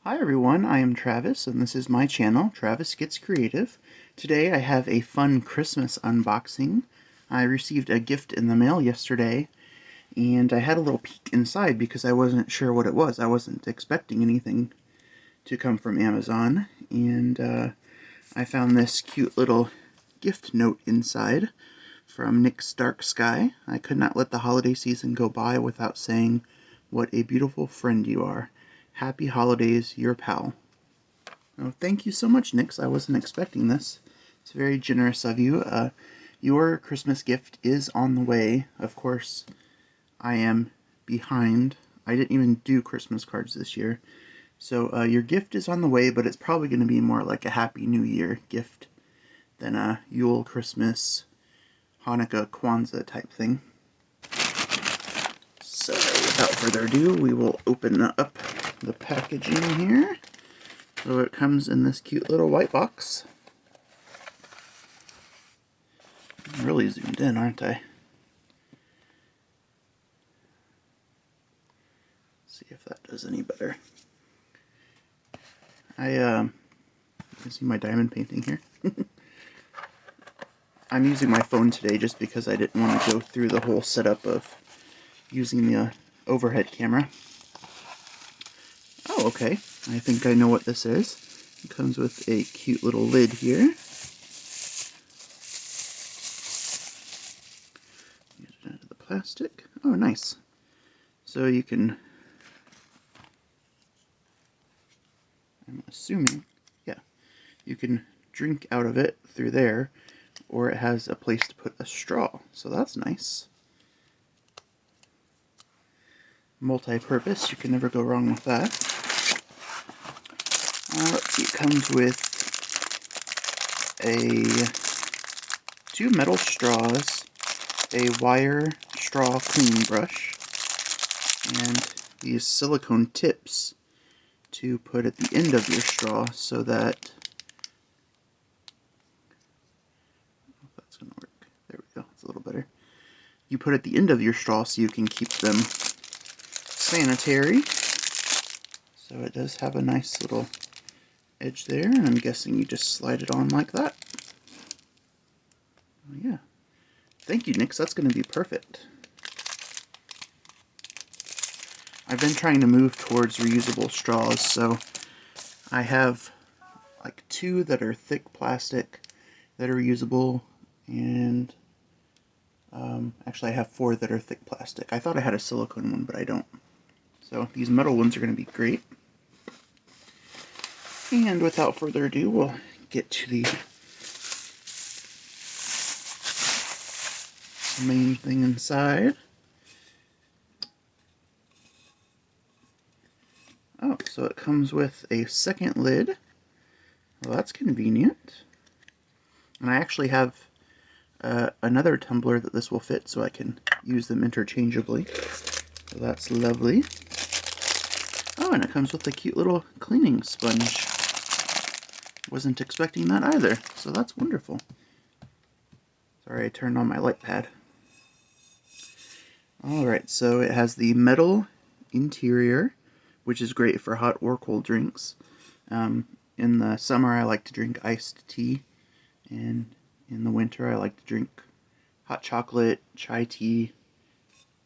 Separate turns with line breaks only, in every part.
Hi everyone, I am Travis and this is my channel, Travis Gets Creative. Today I have a fun Christmas unboxing. I received a gift in the mail yesterday and I had a little peek inside because I wasn't sure what it was. I wasn't expecting anything to come from Amazon, and I found this cute little gift note inside from Nyx Darksky. I could not let the holiday season go by without saying, "What a beautiful friend you are. Happy holidays, your pal." Oh, thank you so much, Nyx. I wasn't expecting this. It's very generous of you. Your Christmas gift is on the way. Of course, I am behind. I didn't even do Christmas cards this year. So your gift is on the way, but it's probably going to be more like a Happy New Year gift than a Yule, Christmas, Hanukkah, Kwanzaa type thing. So without further ado, we will open up the packaging here. So it comes in this cute little white box. I'm really zoomed in, aren't I? Let's see if that does any better. You can see my diamond painting here. I'm using my phone today just because I didn't want to go through the whole setup of using the overhead camera. Oh, okay. I think I know what this is. It comes with a cute little lid here. Get it out of the plastic. Oh, nice. So you can, I'm assuming, yeah, you can drink out of it through there, or it has a place to put a straw. So that's nice. Multi-purpose, you can never go wrong with that. Let's see, it comes with two metal straws, a wire straw cleaning brush, and these silicone tips to put at the end of your straw so that, I don't know if that's going to work. There we go, it's a little better. You put at the end of your straw so you can keep them sanitary. So it does have a nice little edge there, and I'm guessing you just slide it on like that. Oh, yeah. Thank you, Nyx. That's going to be perfect. I've been trying to move towards reusable straws, so I have like two that are thick plastic that are reusable, and actually I have four that are thick plastic. I thought I had a silicone one, but I don't. So these metal ones are going to be great. And without further ado, we'll get to the main thing inside. Oh, so it comes with a second lid. Well, that's convenient. And I actually have another tumbler that this will fit, so I can use them interchangeably. So that's lovely. Oh, and it comes with a cute little cleaning sponge. Wasn't expecting that either, so that's wonderful. Sorry, I turned on my light pad. Alright, so it has the metal interior, which is great for hot or cold drinks. In the summer I like to drink iced tea, and in the winter I like to drink hot chocolate, chai tea,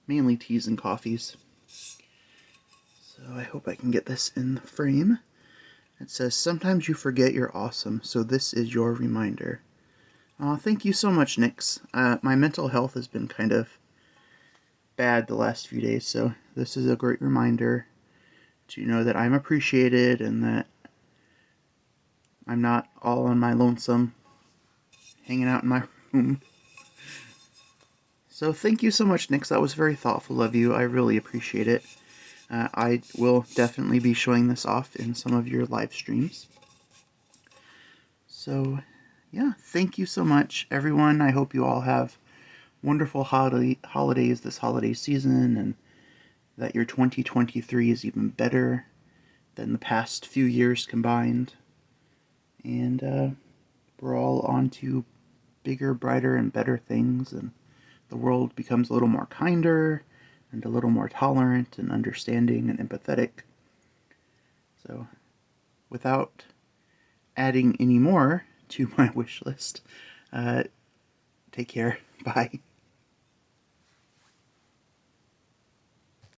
mainly teas and coffees. So I hope I can get this in the frame. It says, "Sometimes you forget you're awesome, so this is your reminder." Thank you so much, Nyx. My mental health has been kind of bad the last few days, so this is a great reminder to know that I'm appreciated and that I'm not all on my lonesome hanging out in my room. So thank you so much, Nyx. That was very thoughtful of you. I really appreciate it. I will definitely be showing this off in some of your live streams. So yeah, thank you so much, everyone. I hope you all have wonderful holidays this holiday season, and that your 2023 is even better than the past few years combined. And we're all on to bigger, brighter, and better things, and the world becomes a little more kinder and a little more tolerant and understanding and empathetic. So without adding any more to my wish list, take care. Bye.